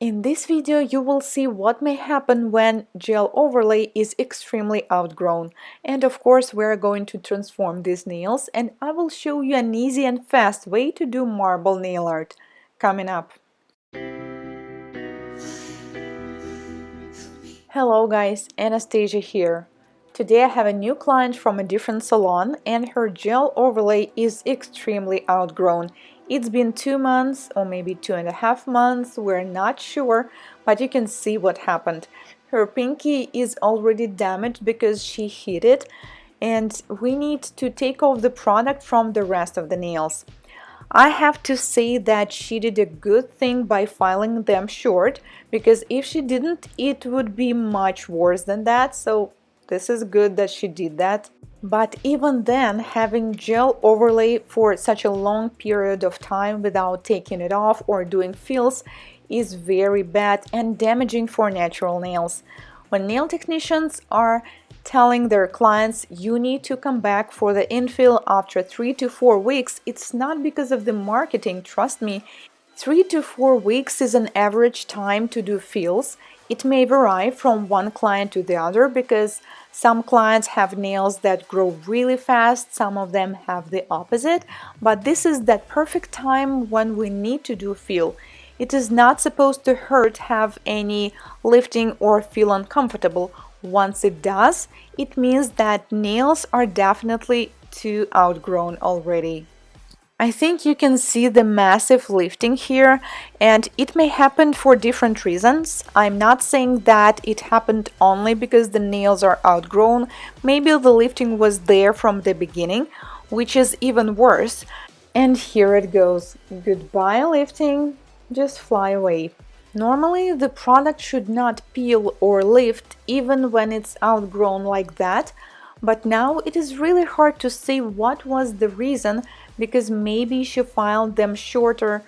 In this video, you will see what may happen when gel overlay is extremely outgrown. And of course, we're going to transform these nails, and I will show you an easy and fast way to do marble nail art. Coming up. Hello guys, Anastasia here. Today I have a new client from a different salon and her gel overlay is extremely outgrown. It's been 2 months or maybe 2.5 months, we're not sure, but you can see what happened. Her pinky is already damaged because she hit it, and we need to take off the product from the rest of the nails. I have to say that she did a good thing by filing them short, because if she didn't, it would be much worse than that, so this is good that she did that. But even then, having gel overlay for such a long period of time without taking it off or doing fills is very bad and damaging for natural nails. When nail technicians are telling their clients you need to come back for the infill after 3 to 4 weeks, it's not because of the marketing, trust me. 3 to 4 weeks is an average time to do fills. It may vary from one client to the other because some clients have nails that grow really fast, some of them have the opposite, but this is that perfect time when we need to do fill. It is not supposed to hurt, have any lifting or feel uncomfortable. Once it does, it means that nails are definitely too outgrown already. I think you can see the massive lifting here, and it may happen for different reasons. I'm not saying that it happened only because the nails are outgrown. Maybe the lifting was there from the beginning, which is even worse. And here it goes. Goodbye lifting, just fly away. Normally, the product should not peel or lift even when it's outgrown like that, but now it is really hard to say what was the reason, because maybe she filed them shorter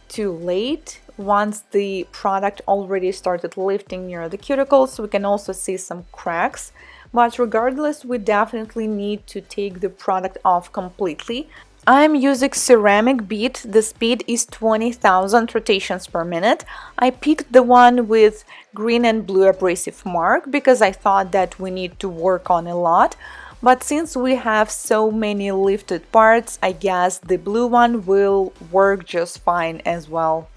too late. Once the product already started lifting near the cuticles, we can also see some cracks, but regardless, we definitely need to take the product off completely. I'm using ceramic bead. The speed is 20,000 rotations per minute. I picked the one with green and blue abrasive mark because I thought that we need to work on a lot. But since we have so many lifted parts, I guess the blue one will work just fine as well.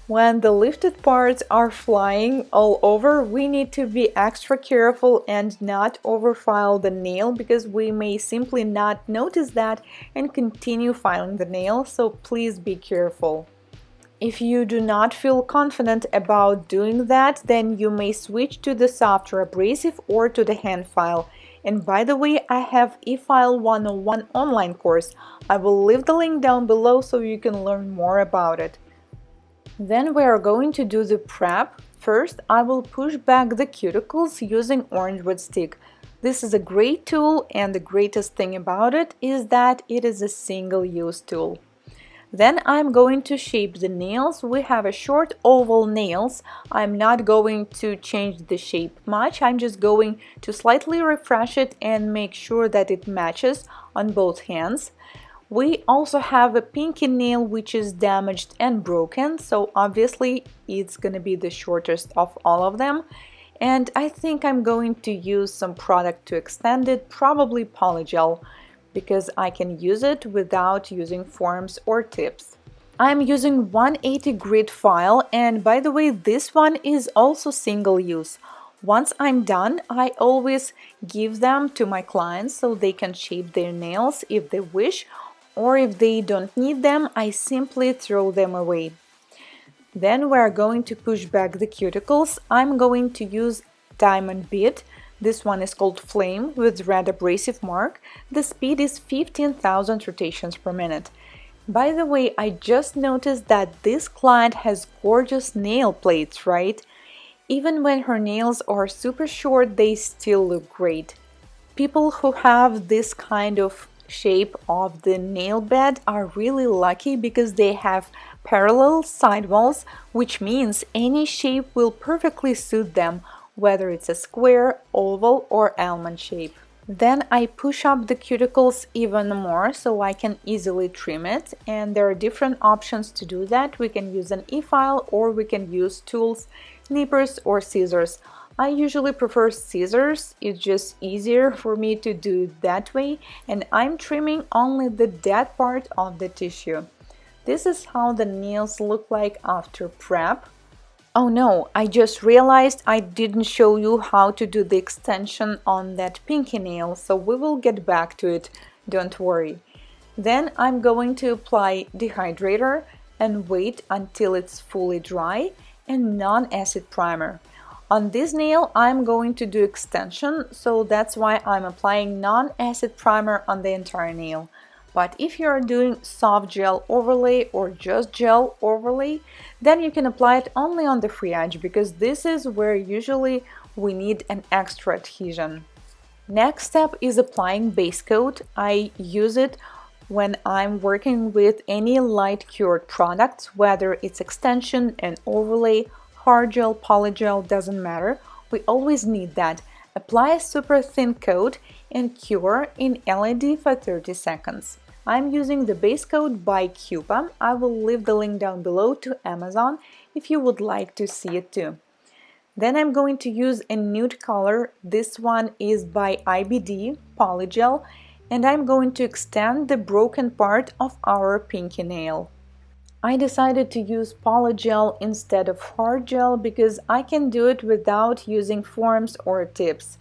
When the lifted parts are flying all over, we need to be extra careful and not overfile the nail, because we may simply not notice that and continue filing the nail, so please be careful. If you do not feel confident about doing that, then you may switch to the softer abrasive or to the hand file. And by the way, I have eFile 101 online course. I will leave the link down below so you can learn more about it. Then we are going to do the prep. First, I will push back the cuticles using orange wood stick. This is a great tool, and the greatest thing about it is that it is a single-use tool. Then I'm going to shape the nails. We have a short oval nails. I'm not going to change the shape much. I'm just going to slightly refresh it and make sure that it matches on both hands. We also have a pinky nail which is damaged and broken, so obviously it's gonna be the shortest of all of them. And I think I'm going to use some product to extend it, probably polygel, because I can use it without using forms or tips. I'm using 180 grit file, and by the way, this one is also single use. Once I'm done, I always give them to my clients so they can shape their nails if they wish, or if they don't need them, I simply throw them away. Then we're going to push back the cuticles. I'm going to use diamond bead. This one is called Flame with red abrasive mark. The speed is 15,000 rotations per minute. By the way, I just noticed that this client has gorgeous nail plates, right? Even when her nails are super short, they still look great. People who have this kind of shape of the nail bed are really lucky because they have parallel sidewalls, which means any shape will perfectly suit them, whether it's a square, oval, or almond shape. Then I push up the cuticles even more so I can easily trim it, and there are different options to do that. We can use an e-file or we can use tools, snippers or scissors. I usually prefer scissors, it's just easier for me to do it that way, and I'm trimming only the dead part of the tissue. This is how the nails look like after prep. Oh no, I just realized I didn't show you how to do the extension on that pinky nail, so we will get back to it, don't worry. Then I'm going to apply dehydrator and wait until it's fully dry and non-acid primer. On this nail I'm going to do extension, so that's why I'm applying non-acid primer on the entire nail. But if you are doing soft gel overlay or just gel overlay, then you can apply it only on the free edge, because this is where usually we need an extra adhesion. Next step is applying base coat. I use it when I'm working with any light cured products, whether it's extension and overlay, hard gel, polygel, doesn't matter. We always need that. Apply a super thin coat and cure in LED for 30 seconds. I'm using the base coat by Cupa. I will leave the link down below to Amazon if you would like to see it too. Then I'm going to use a nude color. This one is by IBD Polygel, and I'm going to extend the broken part of our pinky nail. I decided to use polygel instead of hard gel because I can do it without using forms or tips.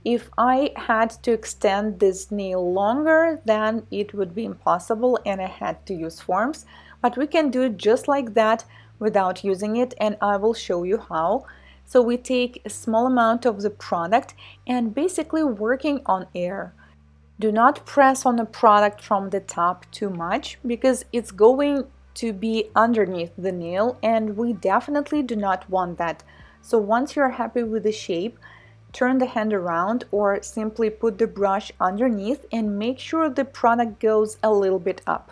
If I had to extend this nail longer, then it would be impossible and I had to use forms, but we can do it just like that without using it, and I will show you how. So we take a small amount of the product and basically working on air. Do not press on the product from the top too much because it's going to be underneath the nail and we definitely do not want that. So once you're happy with the shape, turn the hand around or simply put the brush underneath and make sure the product goes a little bit up.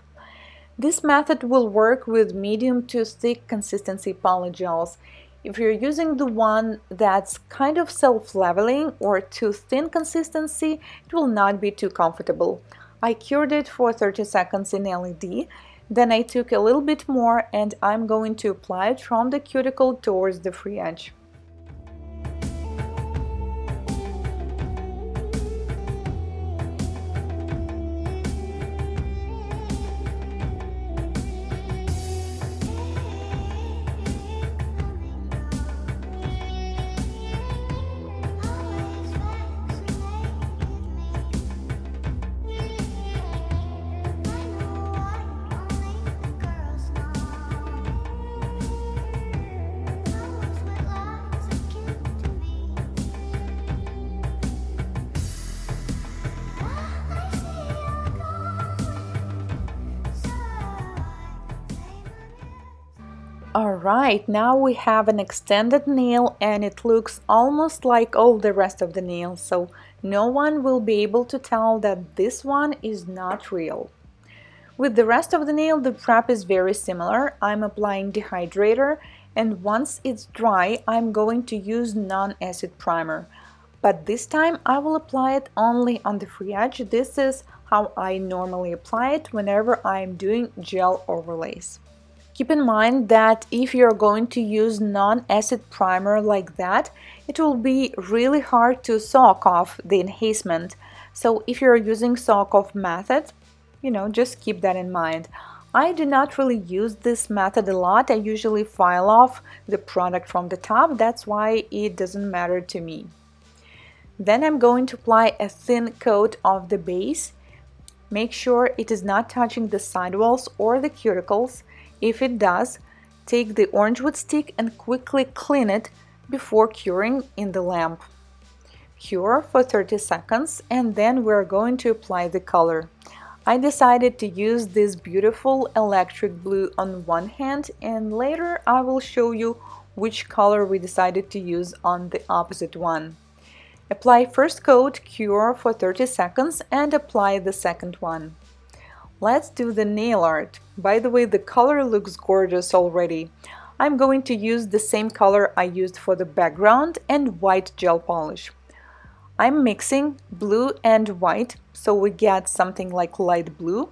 This method will work with medium to thick consistency polygels. If you're using the one that's kind of self-leveling or too thin consistency, it will not be too comfortable. I cured it for 30 seconds in LED, then I took a little bit more and I'm going to apply it from the cuticle towards the free edge. Alright, now we have an extended nail and it looks almost like all the rest of the nails, so no one will be able to tell that this one is not real. With the rest of the nail, the prep is very similar. I'm applying dehydrator and once it's dry, I'm going to use non-acid primer. But this time I will apply it only on the free edge. This is how I normally apply it whenever I'm doing gel overlays. Keep in mind that if you're going to use non-acid primer like that, it will be really hard to soak off the enhancement. So if you're using soak off method, just keep that in mind. I do not really use this method a lot. I usually file off the product from the top. That's why it doesn't matter to me. Then I'm going to apply a thin coat of the base. Make sure it is not touching the sidewalls or the cuticles. If it does, take the orangewood stick and quickly clean it before curing in the lamp. Cure for 30 seconds and then we're going to apply the color. I decided to use this beautiful electric blue on one hand and later I will show you which color we decided to use on the opposite one. Apply first coat, cure for 30 seconds and apply the second one. Let's do the nail art. By the way, the color looks gorgeous already. I'm going to use the same color I used for the background and white gel polish. I'm mixing blue and white, so we get something like light blue.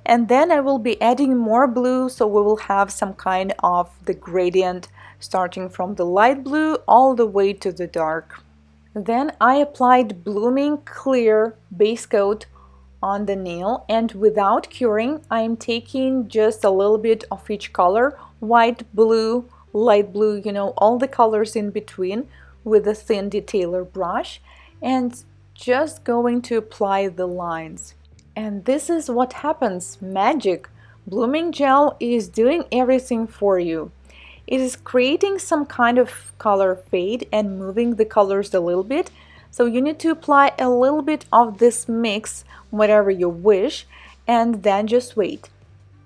And then I will be adding more blue, so we will have some kind of the gradient starting from the light blue all the way to the dark. Then I applied blooming clear base coat on the nail, and without curing, I'm taking just a little bit of each color, white, blue, light blue, all the colors in between, with a thin detailer brush, and just going to apply the lines. And this is what happens, magic! Blooming gel is doing everything for you. It is creating some kind of color fade and moving the colors a little bit. So you need to apply a little bit of this mix, whatever you wish, and then just wait.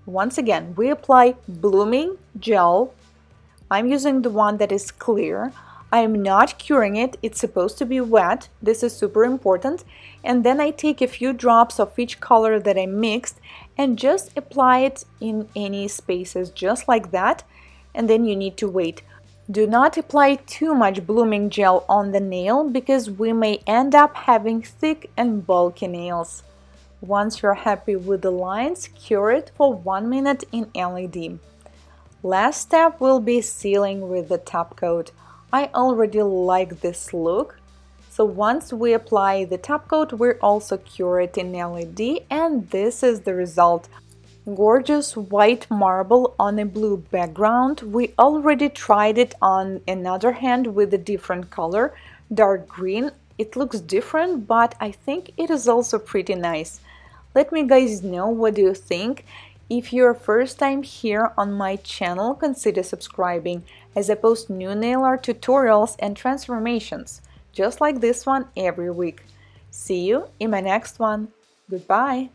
Once again, we apply blooming gel. I'm using the one that is clear. I am not curing it, it's supposed to be wet, this is super important. And then I take a few drops of each color that I mixed and just apply it in any spaces, just like that. And then you need to wait. Do not apply too much blooming gel on the nail because we may end up having thick and bulky nails. Once you're happy with the lines, cure it for 1 minute in LED. Last step will be sealing with the top coat. I already like this look. So once we apply the top coat, we also cure it in LED, and this is the result. Gorgeous white marble on a blue background. We already tried it on another hand with a different color, dark green. It looks different, but I think it is also pretty nice. Let me guys know what do you think. If you're first time here on my channel, consider subscribing, as I post new nail art tutorials and transformations, just like this one every week. See you in my next one. Goodbye!